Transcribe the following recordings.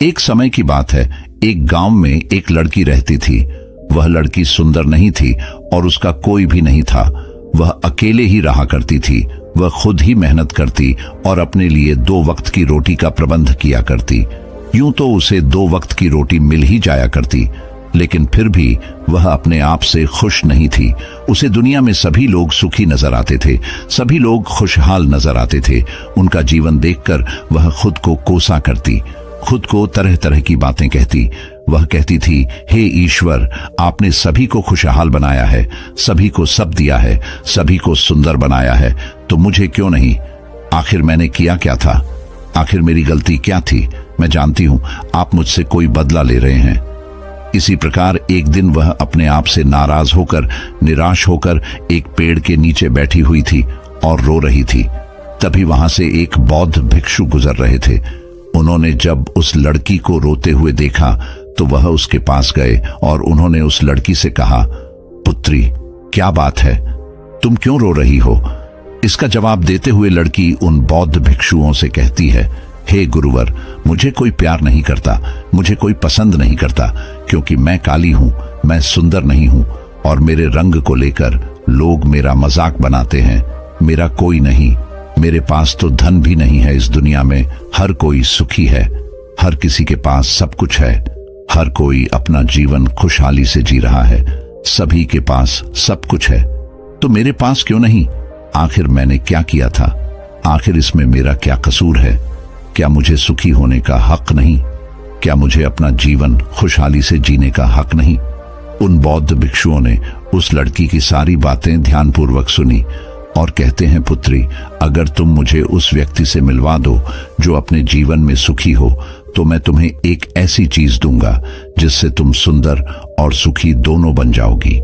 एक समय की बात है, एक गांव में एक लड़की रहती थी। वह लड़की सुंदर नहीं थी और उसका कोई भी नहीं था। वह अकेले ही रहा करती थी। वह खुद ही मेहनत करती और अपने लिए 2 वक्त की रोटी का प्रबंध किया करती। यूं तो उसे 2 वक्त की रोटी मिल ही जाया करती, लेकिन फिर भी वह अपने आप से खुश नहीं थी। उसे दुनिया में सभी लोग सुखी नजर आते थे, सभी लोग खुशहाल नजर आते थे। उनका जीवन देखकर वह खुद को कोसा करती, खुद को तरह तरह की बातें कहती। वह कहती थी, हे ईश्वर, आपने सभी को खुशहाल बनाया है, सभी को सब दिया है, सभी को सुंदर बनाया है, तो मुझे क्यों नहीं? आखिर मैंने किया क्या था? आखिर मेरी गलती क्या थी? मैं जानती हूं आप मुझसे कोई बदला ले रहे हैं। इसी प्रकार एक दिन वह अपने आप से नाराज होकर, निराश होकर एक पेड़ के नीचे बैठी हुई थी और रो रही थी। तभी वहां से एक बौद्ध भिक्षु गुजर रहे थे। उन्होंने जब उस लड़की को रोते हुए देखा तो वह उसके पास गए और उन्होंने उस लड़की से कहा, पुत्री, क्या बात है? तुम क्यों रो रही हो? इसका जवाब देते हुए लड़की उन बौद्ध भिक्षुओं से कहती है, हे गुरुवर, मुझे कोई प्यार नहीं करता, मुझे कोई पसंद नहीं करता, क्योंकि मैं काली हूं, मैं सुंदर नहीं हूं और मेरे रंग को लेकर लोग मेरा मजाक बनाते हैं। मेरा कोई नहीं, मेरे पास तो धन भी नहीं है। इस दुनिया में हर कोई सुखी है, हर किसी के पास सब कुछ है, हर कोई अपना जीवन खुशहाली से जी रहा है, सभी के पास सब कुछ है, तो मेरे पास क्यों नहीं? आखिर मैंने क्या किया था? आखिर इसमें मेरा क्या कसूर है? क्या मुझे सुखी होने का हक नहीं? क्या मुझे अपना जीवन खुशहाली से जीने का हक नहीं? उन बौद्ध भिक्षुओं ने उस लड़की की सारी बातें ध्यानपूर्वक सुनी और कहते हैं, पुत्री, अगर तुम मुझे उस व्यक्ति से मिलवा दो जो अपने जीवन में सुखी हो, तो मैं तुम्हें एक ऐसी चीज दूंगा जिससे तुम सुंदर और सुखी दोनों बन जाओगी।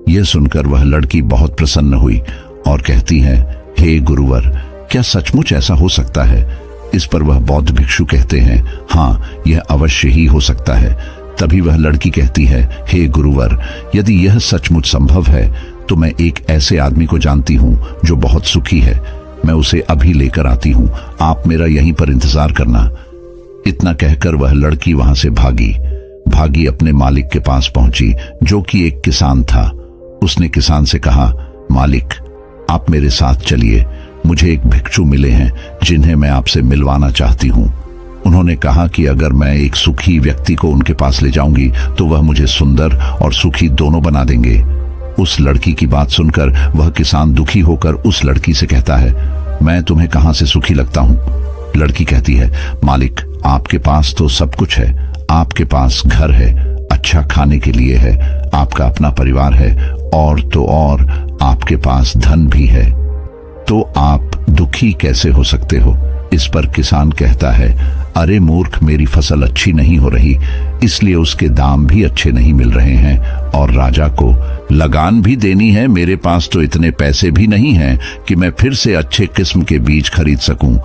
यह सुनकर वह लड़की बहुत प्रसन्न हुई और कहती है, हे गुरुवर, क्या सचमुच ऐसा हो सकता है? इस पर वह बौद्ध भिक्षु कहते हैं, हाँ, यह अवश्य ही हो सकता है। तभी वह लड़की कहती है, हे गुरुवर, यदि यह सचमुच संभव है तो मैं एक ऐसे आदमी को जानती हूं जो बहुत सुखी है। मैं उसे अभी लेकर आती हूं, आप मेरा यहीं पर इंतजार करना। इतना कहकर वह लड़की वहां से भागी अपने मालिक के पास पहुंची, जो कि एक किसान था। उसने किसान से कहा, मालिक, आप मेरे साथ चलिए, मुझे एक भिक्षु मिले हैं जिन्हें मैं आपसे मिलवाना चाहती हूँ। उन्होंने कहा कि अगर मैं एक सुखी व्यक्ति को उनके पास ले जाऊंगी तो वह मुझे सुंदर और सुखी दोनों बना देंगे। उस लड़की की बात सुनकर वह किसान दुखी होकर उस लड़की से कहता है, मैं तुम्हें कहां से सुखी लगता हूं? लड़की कहती है, मालिक, आपके पास तो सब कुछ है, आपके पास घर है, अच्छा खाने के लिए है, आपका अपना परिवार है, और तो और आपके पास धन भी है, तो आप दुखी कैसे हो सकते हो? इस पर किसान कहता है, अरे मूर्ख, मेरी फसल अच्छी नहीं हो रही, इसलिए उसके दाम भी अच्छे नहीं मिल रहे हैं और राजा को लगान भी देनी है। मेरे पास तो इतने पैसे भी नहीं हैं कि मैं फिर से अच्छे किस्म के बीज खरीद सकूं,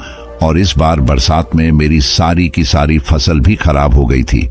और इस बार बरसात में मेरी सारी की सारी फसल भी खराब हो गई थी।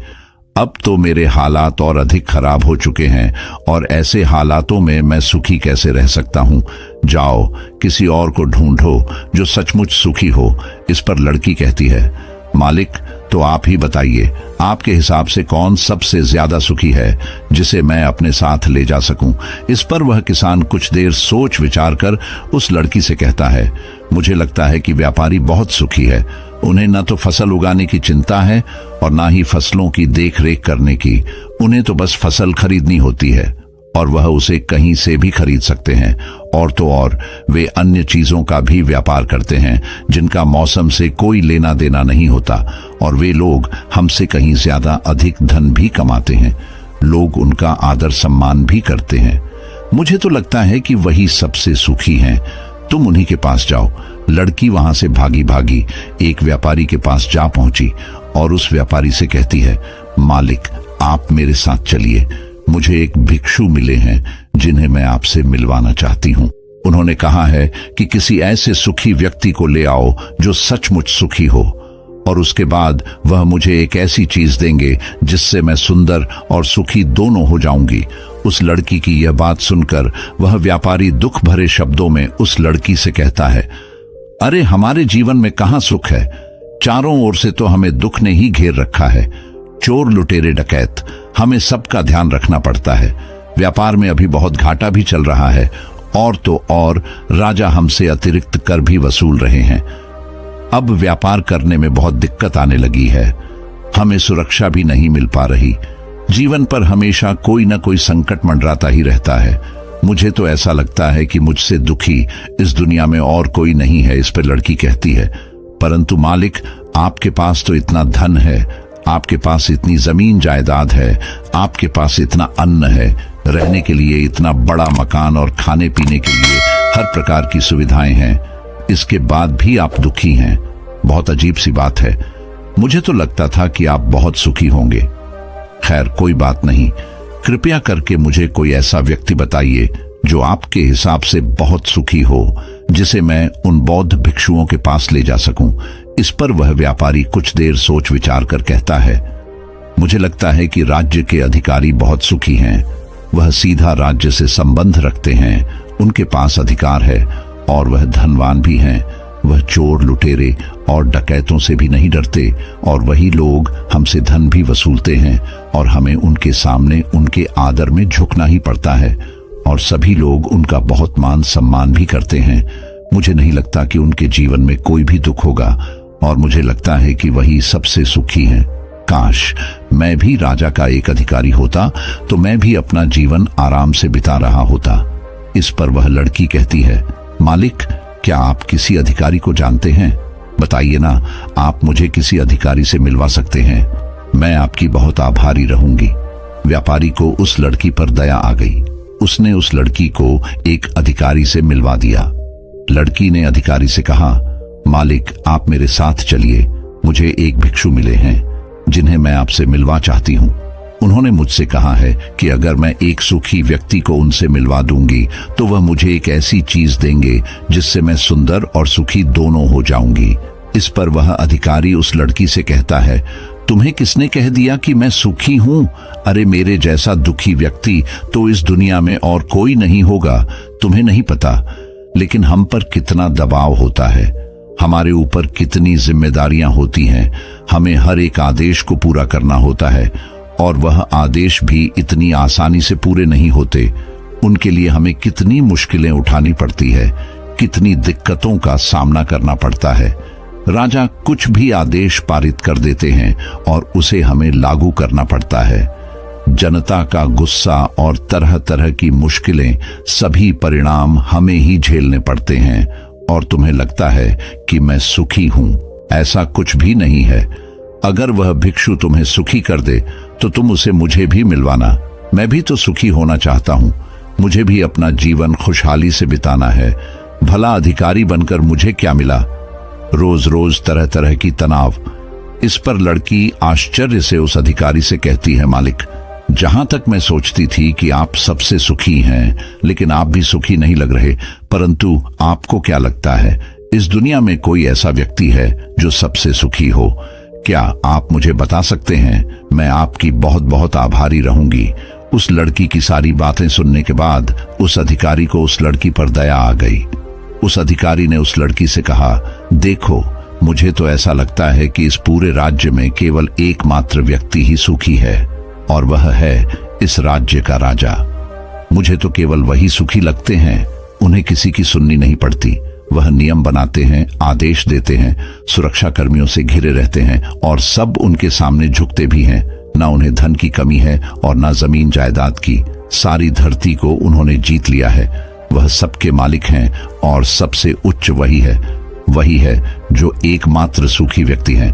अब तो मेरे हालात और अधिक खराब हो चुके हैं और ऐसे हालातों में मैं सुखी कैसे रह सकता हूं? जाओ, किसी और को ढूंढो जो सचमुच सुखी हो। इस पर लड़की कहती है, मालिक, तो आप ही बताइए, आपके हिसाब से कौन सबसे ज्यादा सुखी है जिसे मैं अपने साथ ले जा सकूं? इस पर वह किसान कुछ देर सोच विचार कर उस लड़की से कहता है, मुझे लगता है कि व्यापारी बहुत सुखी है। उन्हें न तो फसल उगाने की चिंता है और ना ही फसलों की देख रेख करने की। उन्हें तो बस फसल खरीदनी होती है और वह उसे कहीं से भी खरीद सकते हैं, और तो और वे अन्य चीजों का भी व्यापार करते हैं जिनका मौसम से कोई लेना देना नहीं होता, और वे लोग हमसे कहीं ज्यादा अधिक धन भी कमाते हैं। लोग उनका आदर सम्मान भी करते हैं। मुझे तो लगता है कि वही सबसे सुखी हैं। तुम उन्हीं के पास जाओ। लड़की वहां से भागी एक व्यापारी के पास जा पहुंची और उस व्यापारी से कहती है, मालिक, आप मेरे साथ चलिए, मुझे एक भिक्षु मिले हैं जिन्हें मैं आपसे मिलवाना चाहती हूँ। उन्होंने कहा है कि किसी ऐसे सुखी व्यक्ति को ले आओ जो सचमुच सुखी हो, और उसके बाद वह मुझे एक ऐसी चीज देंगे जिससे मैं सुंदर और सुखी दोनों हो जाऊंगी। उस लड़की की यह बात सुनकर वह व्यापारी दुख भरे शब्दों में उस लड़की से कहता है, अरे हमारे जीवन में कहाँ सुख है? चारों ओर से तो हमें दुख ने ही घेर रखा है। चोर लुटेरे डकैत, हमें सबका ध्यान रखना पड़ता है। व्यापार में अभी बहुत घाटा भी चल रहा है, और तो और राजा हमसे अतिरिक्त कर भी वसूल रहे हैं। अब व्यापार करने में बहुत दिक्कत आने लगी है। हमें सुरक्षा भी नहीं मिल पा रही। जीवन पर हमेशा कोई ना कोई संकट मंडराता ही रहता है। मुझे तो ऐसा लगता है कि मुझसे दुखी इस दुनिया में और कोई नहीं है। इस पर लड़की कहती है, परंतु मालिक, आपके पास तो इतना धन है, आपके पास इतनी जमीन जायदाद है, आपके पास इतना अन्न है, रहने के लिए इतना बड़ा मकान और खाने पीने के लिए हर प्रकार की सुविधाएं हैं। इसके बाद भी आप दुखी हैं। बहुत अजीब सी बात है। मुझे तो लगता था कि आप बहुत सुखी होंगे। खैर, कोई बात नहीं। कृपया करके मुझे कोई ऐसा व्यक्ति बताइए जो आपके हिसाब से बहुत सुखी हो, जिसे मैं उन बौद्ध भिक्षुओं के पास ले जा सकूं। इस पर वह व्यापारी कुछ देर सोच विचार कर कहता है, मुझे लगता है कि राज्य के अधिकारी बहुत सुखी हैं। वह सीधा राज्य से संबंध रखते हैं, उनके पास अधिकार है और वह धनवान भी हैं। वह चोर लुटेरे और डकैतों से भी नहीं डरते, और वही लोग हमसे धन भी वसूलते हैं, और हमें उनके सामने उनके आदर में झुकना ही पड़ता है, और सभी लोग उनका बहुत मान सम्मान भी करते हैं। मुझे नहीं लगता कि उनके जीवन में कोई भी दुख होगा, और मुझे लगता है कि वही सबसे सुखी हैं। काश मैं भी राजा का एक अधिकारी होता तो मैं भी अपना जीवन आराम से बिता रहा होता। इस पर वह लड़की कहती है, मालिक, क्या आप किसी अधिकारी को जानते हैं? बताइए ना, आप मुझे किसी अधिकारी से मिलवा सकते हैं। मैं आपकी बहुत आभारी रहूंगी। व्यापारी को उस लड़की पर दया आ गई। उसने उस लड़की को एक अधिकारी से मिलवा दिया। लड़की ने अधिकारी से कहा, मालिक, आप मेरे साथ चलिए। मुझे एक भिक्षु मिले हैं जिन्हें मैं आपसे मिलवा चाहती हूँ। उन्होंने मुझसे कहा है कि अगर मैं एक सुखी व्यक्ति को उनसे मिलवा दूंगी तो वह मुझे एक ऐसी चीज देंगे जिससे मैं सुंदर और सुखी दोनों हो जाऊंगी। इस पर वह अधिकारी उस लड़की से कहता है, तुम्हें किसने कह दिया कि मैं सुखी हूं? अरे, मेरे जैसा दुखी व्यक्ति तो इस दुनिया में और कोई नहीं होगा। तुम्हें नहीं पता, लेकिन हम पर कितना दबाव होता है, हमारे ऊपर कितनी जिम्मेदारियां होती हैं। हमें हर एक आदेश को पूरा करना होता है, और वह आदेश भी इतनी आसानी से पूरे नहीं होते। उनके लिए हमें कितनी मुश्किलें उठानी पड़ती है, कितनी दिक्कतों का सामना करना पड़ता है। राजा कुछ भी आदेश पारित कर देते हैं और उसे हमें लागू करना पड़ता है। जनता का गुस्सा और तरह तरह की मुश्किलें, सभी परिणाम हमें ही झेलने पड़ते हैं। और तुम्हें लगता है कि मैं सुखी हूं? ऐसा कुछ भी नहीं है। अगर वह भिक्षु तुम्हें सुखी कर दे तो तुम उसे मुझे भी मिलवाना। मैं भी तो सुखी होना चाहता हूं। मुझे भी अपना जीवन खुशहाली से बिताना है। भला अधिकारी बनकर मुझे क्या मिला? रोज रोज तरह तरह की तनाव। इस पर लड़की आश्चर्य से उस अधिकारी से कहती है, मालिक, जहां तक मैं सोचती थी कि आप सबसे सुखी हैं, लेकिन आप भी सुखी नहीं लग रहे। परंतु आपको क्या लगता है, इस दुनिया में कोई ऐसा व्यक्ति है जो सबसे सुखी हो? क्या आप मुझे बता सकते हैं? मैं आपकी बहुत बहुत आभारी रहूंगी। उस लड़की की सारी बातें सुनने के बाद उस अधिकारी को उस लड़की पर दया आ गई। उस अधिकारी ने उस लड़की से कहा, देखो, मुझे तो ऐसा लगता है कि इस पूरे राज्य में केवल एकमात्र व्यक्ति ही सुखी है, और वह है इस राज्य का राजा। मुझे तो केवल वही सुखी लगते हैं। उन्हें किसी की सुननी नहीं पड़ती। वह नियम बनाते हैं, आदेश देते हैं, सुरक्षा कर्मियों से घिरे रहते हैं, और सब उनके सामने झुकते भी हैं। ना उन्हें धन की कमी है और ना जमीन जायदाद की। सारी धरती को उन्होंने जीत लिया है। वह सबके मालिक हैं, और सबसे उच्च वही है जो एकमात्र सुखी व्यक्ति हैं।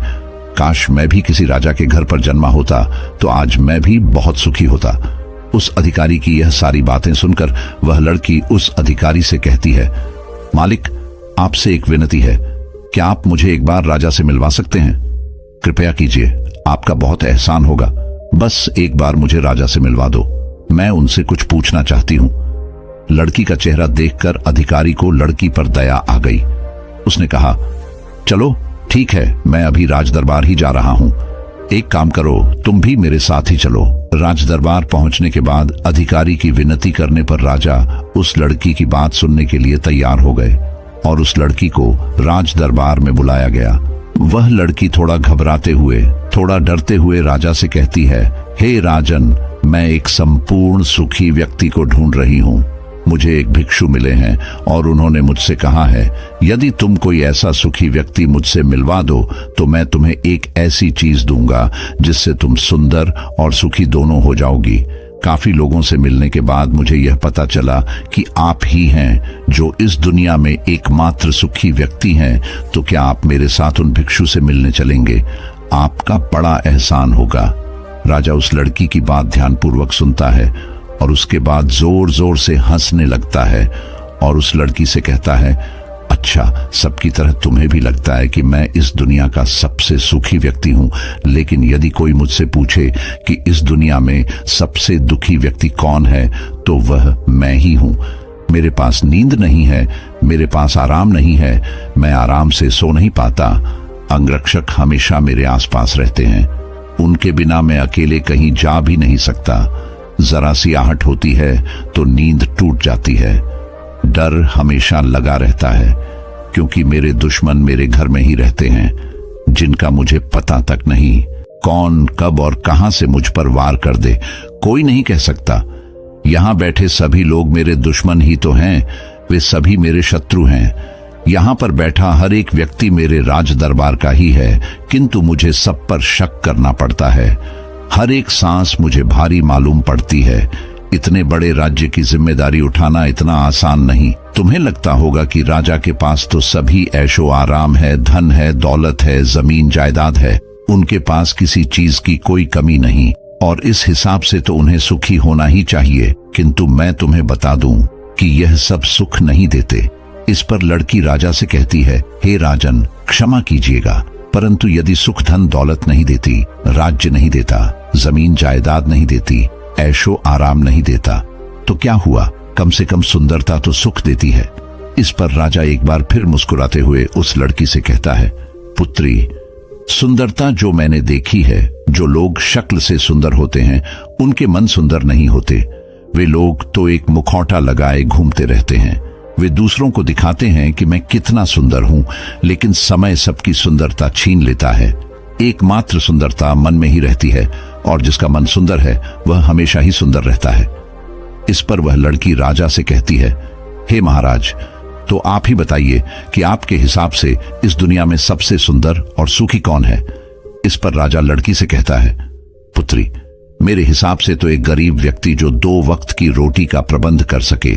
काश मैं भी किसी राजा के घर पर जन्मा होता तो आज मैं भी बहुत सुखी होता। उस अधिकारी की यह सारी बातें सुनकर वह लड़की उस अधिकारी से कहती है, मालिक, आपसे एक विनती है। क्या आप मुझे एक बार राजा से मिलवा सकते हैं? कृपया कीजिए, आपका बहुत एहसान होगा। बस एक बार मुझे राजा से मिलवा दो। मैं उनसे कुछ पूछना चाहती हूँ। लड़की का चेहरा देखकर अधिकारी को लड़की पर दया आ गई। उसने कहा, चलो ठीक है, मैं अभी राजदरबार ही जा रहा हूँ। एक काम करो, तुम भी मेरे साथ ही चलो। राजदरबार पहुंचने के बाद अधिकारी की विनती करने पर राजा उस लड़की की बात सुनने के लिए तैयार हो गए, और उस लड़की को राजदरबार में बुलाया गया। वह लड़की थोड़ा घबराते हुए, थोड़ा डरते हुए राजा से कहती है, हे राजन, मैं एक संपूर्ण सुखी व्यक्ति को ढूंढ रही हूँ। मुझे एक भिक्षु मिले हैं और उन्होंने मुझसे कहा है, यदि तुम कोई ऐसा सुखी व्यक्ति मुझसे मिलवा दो तो मैं तुम्हें एक ऐसी चीज दूंगा जिससे तुम सुंदर और सुखी दोनों हो जाओगी। काफी लोगों से मिलने के बाद मुझे यह पता चला कि आप ही हैं जो इस दुनिया में एकमात्र सुखी व्यक्ति हैं। तो क्या आप मेरे साथ उन भिक्षु से मिलने चलेंगे? आपका बड़ा एहसान होगा। राजा उस लड़की की बात ध्यानपूर्वक सुनता है और उसके बाद जोर जोर से हंसने लगता है और उस लड़की से कहता है, अच्छा, सबकी तरह तुम्हें भी लगता है कि मैं इस दुनिया का सबसे सुखी व्यक्ति हूं, लेकिन यदि कोई मुझसे पूछे कि इस दुनिया में सबसे दुखी व्यक्ति कौन है तो वह मैं ही हूं। मेरे पास नींद नहीं है, मेरे पास आराम नहीं है, मैं आराम से सो नहीं पाता। अंगरक्षक हमेशा मेरे आसपास रहते हैं, उनके बिना मैं अकेले कहीं जा भी नहीं सकता। जरा सी आहट होती है तो नींद टूट जाती है। डर हमेशा लगा रहता है क्योंकि मेरे दुश्मन मेरे घर में ही रहते हैं, जिनका मुझे पता तक नहीं। कौन कब और कहां से मुझ पर वार कर दे कोई नहीं कह सकता। यहां बैठे सभी लोग मेरे दुश्मन ही तो हैं, वे सभी मेरे शत्रु हैं। यहां पर बैठा हर एक व्यक्ति मेरे राज दरबार का ही है, किंतु मुझे सब पर शक करना पड़ता है। हर एक सांस मुझे भारी मालूम पड़ती है। इतने बड़े राज्य की जिम्मेदारी उठाना इतना आसान नहीं। तुम्हें लगता होगा कि राजा के पास तो सभी ऐशो आराम है, धन है, दौलत है, जमीन जायदाद है, उनके पास किसी चीज की कोई कमी नहीं और इस हिसाब से तो उन्हें सुखी होना ही चाहिए। किंतु मैं तुम्हें बता दूं कि यह सब सुख नहीं देते। इस पर लड़की राजा से कहती है, हे राजन, क्षमा कीजिएगा, परंतु यदि सुख धन दौलत नहीं देती, राज्य नहीं देता, जमीन जायदाद नहीं देती, ऐशो आराम नहीं देता, तो क्या हुआ? कम से कम सुंदरता तो सुख देती है। इस पर राजा एक बार फिर मुस्कुराते हुए उस लड़की से कहता है, पुत्री, सुंदरता जो मैंने देखी है, जो लोग शक्ल से सुंदर होते हैं उनके मन सुंदर नहीं होते। वे लोग तो एक मुखौटा लगाए घूमते रहते हैं। वे दूसरों को दिखाते हैं कि मैं कितना सुंदर हूं, लेकिन समय सबकी सुंदरता छीन लेता है। एकमात्र सुंदरता मन में ही रहती है और जिसका मन सुंदर है वह हमेशा ही सुंदर रहता है। इस पर वह लड़की राजा से कहती है, हे महाराज, तो आप ही बताइए कि आपके हिसाब से इस दुनिया में सबसे सुंदर और सुखी कौन है? इस पर राजा लड़की से कहता है, पुत्री, मेरे हिसाब से तो एक गरीब व्यक्ति जो 2 वक्त की रोटी का प्रबंध कर सके,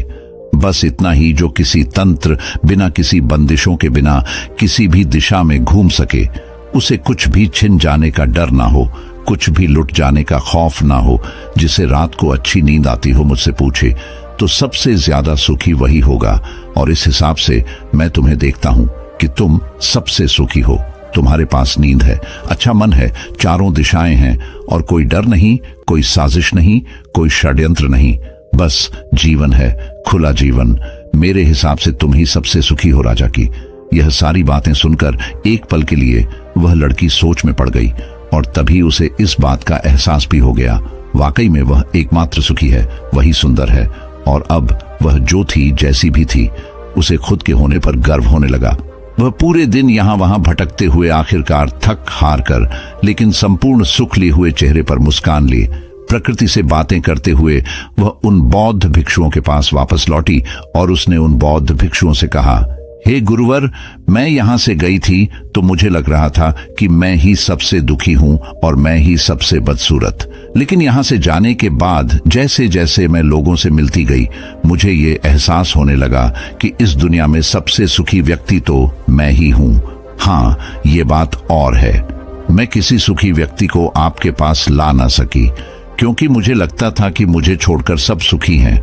बस इतना ही, जो किसी तंत्र, बिना किसी बंदिशों के, बिना किसी भी दिशा में घूम सके, उसे कुछ भी छिन जाने का डर ना हो, कुछ भी लुट जाने का खौफ ना हो, जिसे रात को अच्छी नींद आती हो, मुझसे पूछे तो सबसे ज्यादा सुखी वही होगा। और इस हिसाब से मैं तुम्हें देखता हूं कि तुम सबसे सुखी हो। तुम्हारे पास नींद है, अच्छा मन है, चारों दिशाएं हैं और कोई डर नहीं, कोई साजिश नहीं, कोई षड्यंत्र नहीं, बस जीवन है, खुला जीवन। मेरे हिसाब से तुम ही सबसे सुखी हो राजा की। यह सारी बातें सुनकर एक पल के लिए वह लड़की सोच में पड़ गई और तभी उसे इस बात का एहसास भी हो गया, वाकई में वह एकमात्र सुखी है, वही सुंदर है। और अब वह जो थी, जैसी भी थी, उसे खुद के होने पर गर्व होने लगा। वह पूरे दिन यहां वहां भटकते हुए आखिरकार थक हार कर, लेकिन संपूर्ण सुख लिए हुए चेहरे पर मुस्कान लिए, प्रकृति से बातें करते हुए वह उन बौद्ध भिक्षुओं के पास वापस लौटी और उसने उन बौद्ध भिक्षुओं से कहा, हे गुरुवर, मैं यहां से गई थी तो मुझे लग रहा था कि मैं ही सबसे दुखी हूं और मैं ही सबसे बदसूरत, लेकिन यहां से जाने के बाद जैसे जैसे मैं लोगों से मिलती गई, मुझे ये एहसास होने लगा कि इस दुनिया में सबसे सुखी व्यक्ति तो मैं ही हूं। हाँ, ये बात और है, मैं किसी सुखी व्यक्ति को आपके पास ला ना सकी, क्योंकि मुझे लगता था कि मुझे छोड़कर सब सुखी हैं,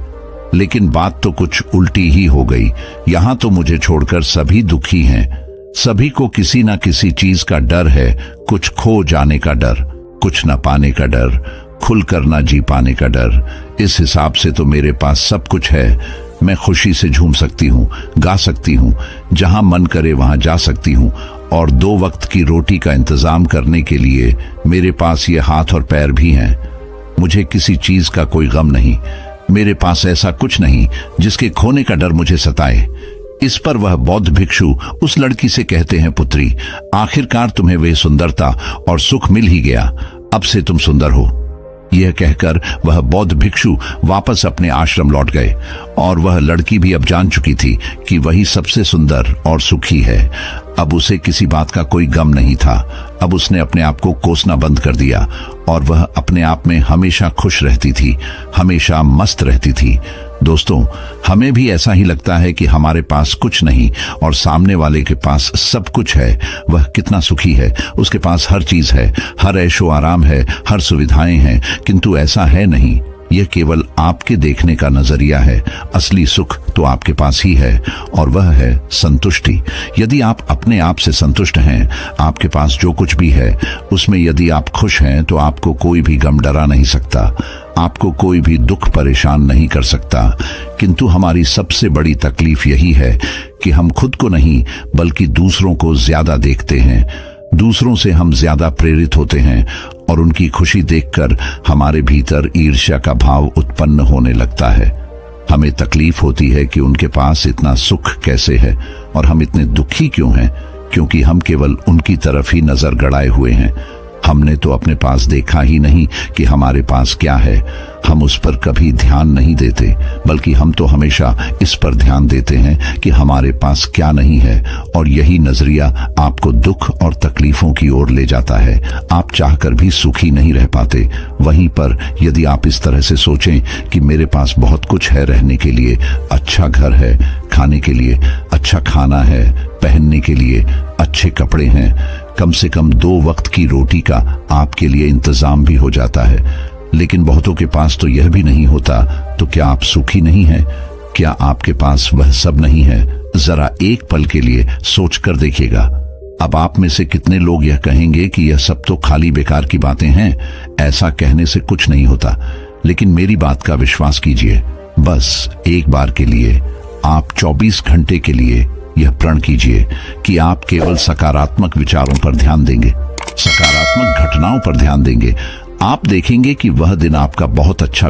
लेकिन बात तो कुछ उल्टी ही हो गई। यहां तो मुझे छोड़कर सभी दुखी हैं। सभी को किसी ना किसी चीज का डर है, कुछ खो जाने का डर, कुछ न पाने का डर, खुलकर ना जी पाने का डर। इस हिसाब से तो मेरे पास सब कुछ है। मैं खुशी से झूम सकती हूँ, गा सकती हूँ, जहां मन करे वहां जा सकती हूँ, और 2 वक्त की रोटी का इंतजाम करने के लिए मेरे पास ये हाथ और पैर भी हैं। मुझे किसी चीज का कोई गम नहीं। मेरे पास ऐसा कुछ नहीं जिसके खोने का डर मुझे सताए। इस पर वह बौद्ध भिक्षु उस लड़की से कहते हैं, पुत्री, आखिरकार तुम्हें वे सुंदरता और सुख मिल ही गया, अब से तुम सुंदर हो। यह कहकर वह बौद्ध भिक्षु वापस अपने आश्रम लौट गए और वह लड़की भी अब जान चुकी थी कि वही सबसे सुंदर और सुखी है। अब उसे किसी बात का कोई गम नहीं था। अब उसने अपने आप को कोसना बंद कर दिया और वह अपने आप में हमेशा खुश रहती थी, हमेशा मस्त रहती थी। दोस्तों, हमें भी ऐसा ही लगता है कि हमारे पास कुछ नहीं और सामने वाले के पास सब कुछ है। वह कितना सुखी है, उसके पास हर चीज है, हर ऐशो आराम है, हर सुविधाएं हैं, किंतु ऐसा है नहीं। यह केवल आपके देखने का नजरिया है। असली सुख तो आपके पास ही है और वह है संतुष्टि। यदि आप अपने आप से संतुष्ट हैं, आपके पास जो कुछ भी है उसमें यदि आप खुश हैं, तो आपको कोई भी गम डरा नहीं सकता, आपको कोई भी दुख परेशान नहीं कर सकता। किंतु हमारी सबसे बड़ी तकलीफ यही है कि हम खुद को नहीं बल्कि दूसरों को ज्यादा देखते हैं। दूसरों से हम ज्यादा प्रेरित होते हैं और उनकी खुशी देखकर हमारे भीतर ईर्ष्या का भाव उत्पन्न होने लगता है। हमें तकलीफ होती है कि उनके पास इतना सुख कैसे है और हम इतने दुखी क्यों हैं, क्योंकि हम केवल उनकी तरफ ही नजर गड़ाए हुए हैं। हमने तो अपने पास देखा ही नहीं कि हमारे पास क्या है। हम उस पर कभी ध्यान नहीं देते, बल्कि हम तो हमेशा इस पर ध्यान देते हैं कि हमारे पास क्या नहीं है, और यही नजरिया आपको दुख और तकलीफों की ओर ले जाता है। आप चाहकर भी सुखी नहीं रह पाते। वहीं पर यदि आप इस तरह से सोचें कि मेरे पास बहुत कुछ है, रहने के लिए अच्छा घर है, खाने के लिए अच्छा खाना है, पहनने के लिए अच्छे कपड़े हैं, कम से कम 2 वक्त की रोटी का आपके लिए इंतजाम भी हो जाता है, लेकिन बहुतों के पास तो यह भी नहीं होता, तो क्या आप सुखी नहीं हैं? क्या आपके पास वह सब नहीं है? जरा एक पल के लिए सोच कर देखिएगा। अब आप में से कितने लोग यह कहेंगे कि यह सब तो खाली बेकार की बातें हैं, ऐसा कहने से कुछ नहीं होता। लेकिन मेरी बात का विश्वास कीजिए, बस एक बार के लिए आप 24 घंटे के लिए यह प्रण कीजिए कि आप केवल सकारात्मक विचारों पर ध्यान देंगे, सकारात्मक घटनाओं पर ध्यान देंगे। आप देखेंगे कि वह दिन आपका बहुत अच्छा